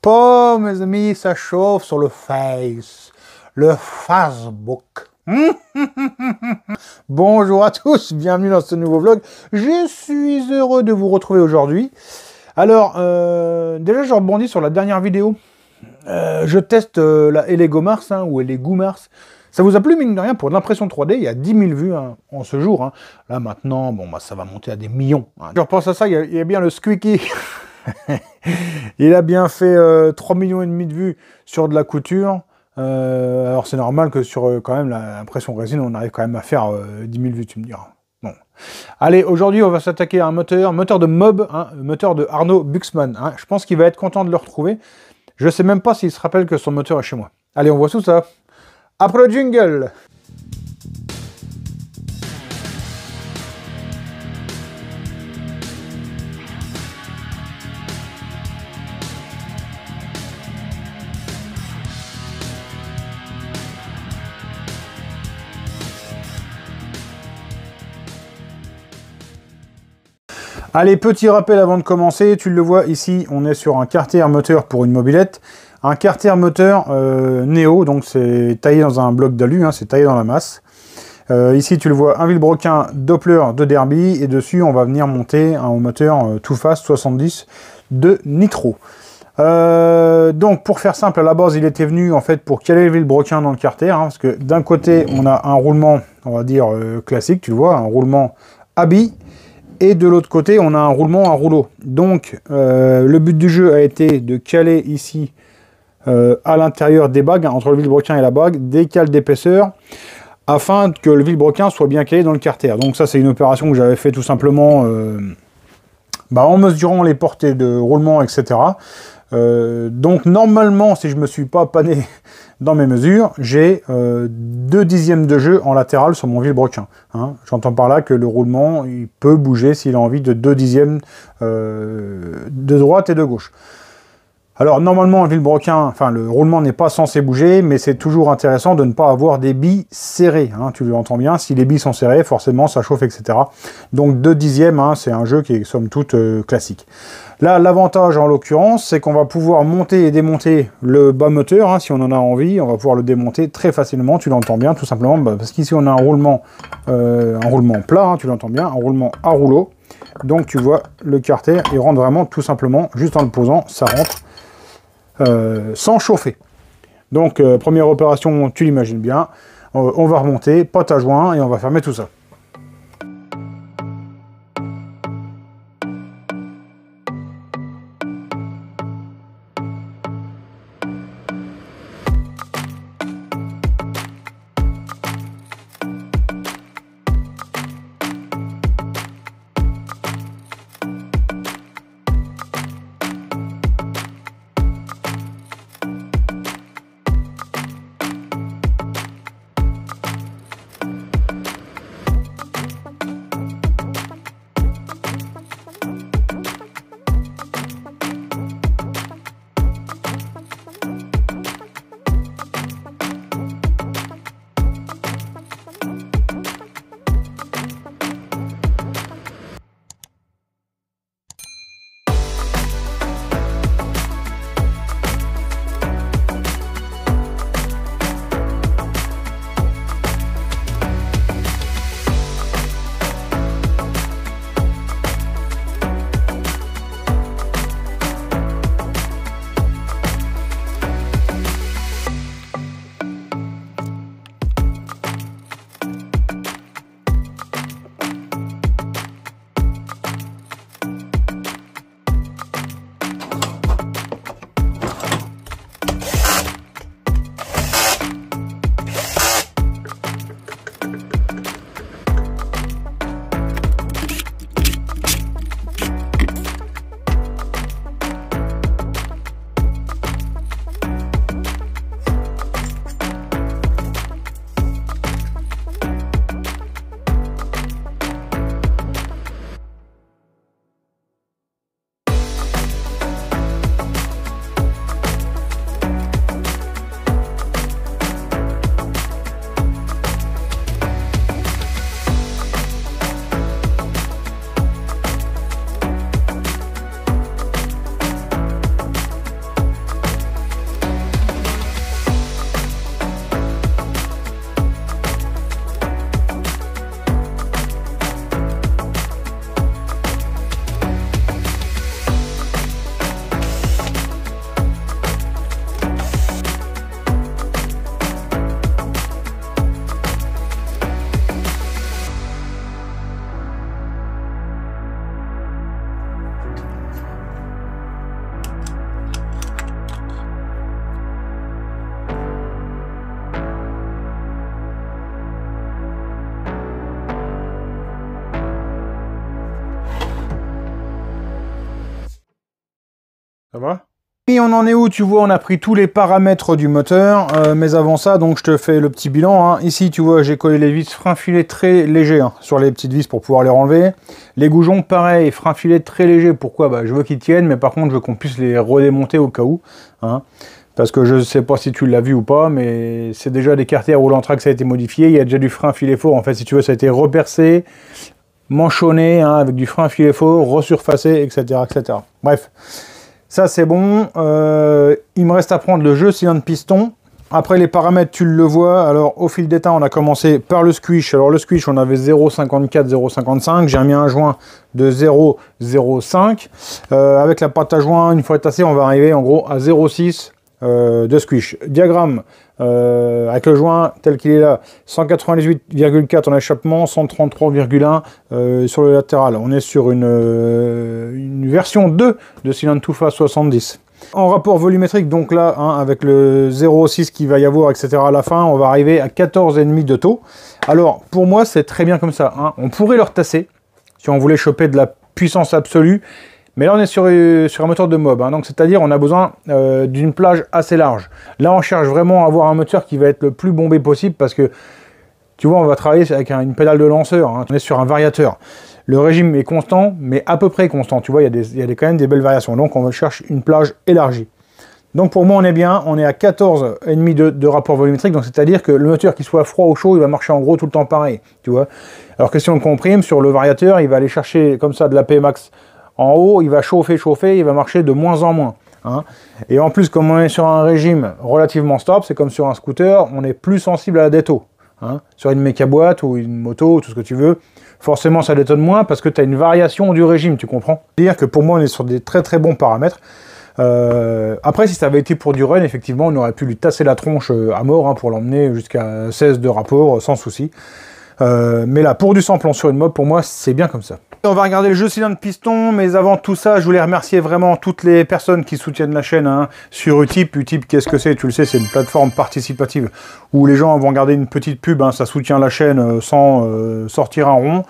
pas, mes amis, ça chauffe sur le Face, le Facebook. Bonjour à tous, bienvenue dans ce nouveau vlog. Je suis heureux de vous retrouver aujourd'hui. Alors, déjà, je rebondis sur la dernière vidéo. Je teste la Lego Mars, ou Lego Mars. Ça vous a plu, mine de rien, pour de l'impression 3D, il y a 10 000 vues en ce jour. Là, maintenant, bon, ça va monter à des millions. Je repense à ça, il y a bien le Squeaky. Il a bien fait 3,5 millions de vues sur de la couture. Alors, c'est normal que sur quand même l'impression résine, on arrive quand même à faire 10 000 vues, tu me diras. Bon. Allez, aujourd'hui, on va s'attaquer à un moteur de Mob, moteur de Arnaud Buxman. Je pense qu'il va être content de le retrouver. Je sais même pas s'il se rappelle que son moteur est chez moi. Allez, on voit tout ça. Après le jingle. Allez, petit rappel avant de commencer, tu le vois ici, on est sur un Carter moteur pour une mobilette. Un Carter moteur Néo, donc c'est taillé dans un bloc d'alu, c'est taillé dans la masse. Ici tu le vois, un vilebrequin Doppler de Derby, et dessus on va venir monter un moteur Too Fast 70 de Nitro. Donc pour faire simple, à la base il était venu en fait pour caler le vilebrequin dans le Carter, parce que d'un côté on a un roulement, on va dire classique, tu le vois, un roulement habit. Et de l'autre côté, on a un roulement à rouleau. Donc, le but du jeu a été de caler ici, à l'intérieur des bagues, entre le vilebrequin et la bague, des cales d'épaisseur, afin que le vilebrequin soit bien calé dans le Carter. Donc ça, c'est une opération que j'avais fait tout simplement en mesurant les portées de roulement, etc. Donc normalement, si je ne me suis pas pané dans mes mesures, j'ai 2 dixièmes de jeu en latéral sur mon vilebrequin. J'entends par là que le roulement, il peut bouger s'il a envie de 2 dixièmes de droite et de gauche. Alors normalement, le vilebrequin, le roulement n'est pas censé bouger, mais c'est toujours intéressant de ne pas avoir des billes serrées. Tu l'entends bien, si les billes sont serrées, forcément ça chauffe, etc. Donc 2 dixièmes, c'est un jeu qui est somme toute classique. Là, l'avantage en l'occurrence, c'est qu'on va pouvoir monter et démonter le bas moteur, si on en a envie, on va pouvoir le démonter très facilement, tu l'entends bien, tout simplement, parce qu'ici on a un roulement plat, tu l'entends bien, un roulement à rouleau. Donc tu vois, le Carter, il rentre vraiment tout simplement, juste en le posant, ça rentre sans chauffer. Donc première opération, tu l'imagines bien, on va remonter, pâte à joint, et on va fermer tout ça. Ça va? Et on en est où? Tu vois, on a pris tous les paramètres du moteur, mais avant ça, donc je te fais le petit bilan. Hein. Ici, tu vois, j'ai collé les vis frein filet très légers hein, sur les petites vis pour pouvoir les renlever. Les goujons, pareil, frein filet très léger. Pourquoi? Bah, je veux qu'ils tiennent, mais par contre, je veux qu'on puisse les redémonter au cas où. Hein. Parce que je ne sais pas si tu l'as vu ou pas, mais c'est déjà des quartières où l'anthrax a été modifié. Il y a déjà du frein filet faux. En fait, si tu veux, ça a été repercé, manchonné, hein, avec du frein filet faux, resurfacé, etc., etc. Bref. Ça c'est bon, il me reste à prendre le jeu cylindre piston. Après les paramètres tu le vois, alors au fil des temps on a commencé par le squish. Alors le squish on avait 0,54, 0,55, j'ai mis un joint de 0,05. Avec la pâte à joint, une fois tassé, on va arriver en gros à 0,6 de squish. Diagramme, avec le joint tel qu'il est là, 198,4 en échappement, 133,1 sur le latéral. On est sur une version 2 de cylindre tout face 70. En rapport volumétrique, donc là, hein, avec le 0,6 qu'il va y avoir, etc. à la fin, on va arriver à 14,5 de taux. Alors, pour moi, c'est très bien comme ça. Hein. On pourrait leur tasser, si on voulait choper de la puissance absolue. Mais là, on est sur un moteur de mob, hein, donc c'est-à-dire on a besoin d'une plage assez large. Là, on cherche vraiment à avoir un moteur qui va être le plus bombé possible parce que, tu vois, on va travailler avec une pédale de lanceur. Hein, on est sur un variateur. Le régime est constant, mais à peu près constant. Tu vois, il y a quand même des belles variations. Donc, on cherche une plage élargie. Donc, pour moi, on est bien. On est à 14,5 de rapport volumétrique. Donc, c'est-à-dire que le moteur, qu'il soit froid ou chaud, il va marcher en gros tout le temps pareil. Tu vois. Alors que si on le comprime sur le variateur, il va aller chercher comme ça de la Pmax. En haut, il va chauffer, il va marcher de moins en moins. Hein. Et en plus, comme on est sur un régime relativement stable, c'est comme sur un scooter, on est plus sensible à la déto. Hein. Sur une méca-boîte ou une moto, tout ce que tu veux, forcément ça détonne moins parce que tu as une variation du régime, tu comprends? C'est-à-dire que pour moi, on est sur des très très bons paramètres. Après, si ça avait été pour du run, effectivement, on aurait pu lui tasser la tronche à mort hein, pour l'emmener jusqu'à 16 de rapport, sans souci. Mais là, pour du samplon sur une mob, pour moi, c'est bien comme ça. On va regarder le jeu cylindre piston, mais avant tout ça, je voulais remercier vraiment toutes les personnes qui soutiennent la chaîne hein, sur Utip. Utip, qu'est-ce que c'est? Tu le sais, c'est une plateforme participative où les gens vont regarder une petite pub, hein, ça soutient la chaîne sans sortir un rond.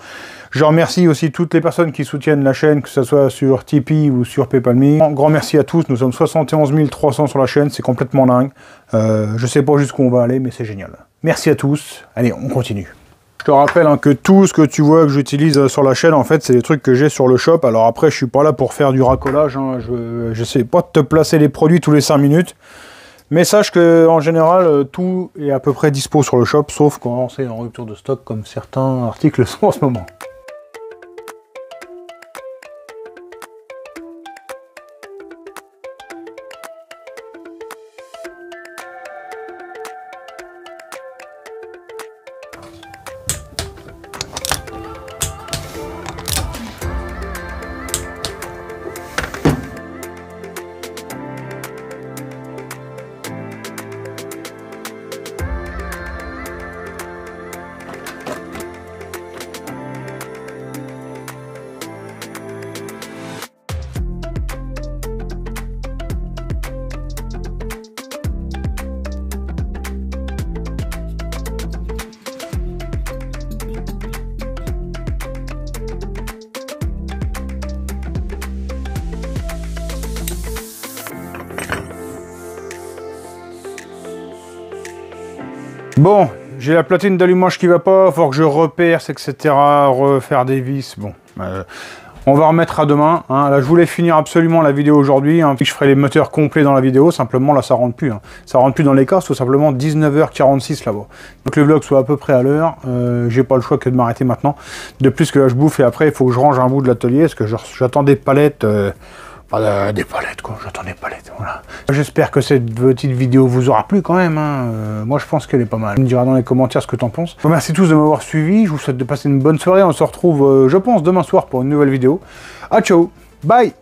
Je remercie aussi toutes les personnes qui soutiennent la chaîne, que ce soit sur Tipeee ou sur PayPal.me. Grand merci à tous, nous sommes 71 300 sur la chaîne, c'est complètement dingue. Je sais pas jusqu'où on va aller, mais c'est génial. Merci à tous, allez, on continue. Je te rappelle hein, que tout ce que tu vois que j'utilise sur la chaîne, en fait, c'est des trucs que j'ai sur le shop. Alors après, je suis pas là pour faire du racolage. Hein. Je sais pas de te placer les produits tous les 5 minutes. Mais sache que en général, tout est à peu près dispo sur le shop, sauf quand c'est en rupture de stock, comme certains articles sont en ce moment. Bon, j'ai la platine d'allumage qui va pas, faut que je reperce, etc. Refaire des vis, bon. On va remettre à demain. Hein. Là, je voulais finir absolument la vidéo aujourd'hui. Hein, puis je ferai les moteurs complets dans la vidéo. Simplement, là, ça rentre plus. Hein. Ça rentre plus dans les cases, tout simplement 19h46 là-bas. Donc le vlog soit à peu près à l'heure. J'ai pas le choix que de m'arrêter maintenant. De plus que là, je bouffe et après, il faut que je range un bout de l'atelier parce que j'attends des palettes. Des palettes, quoi. J'attends des palettes, voilà. J'espère que cette petite vidéo vous aura plu quand même. Hein. Moi, je pense qu'elle est pas mal. Tu me diras dans les commentaires ce que t'en penses. Merci tous de m'avoir suivi. Je vous souhaite de passer une bonne soirée. On se retrouve, je pense, demain soir pour une nouvelle vidéo. Ah, ciao. Bye.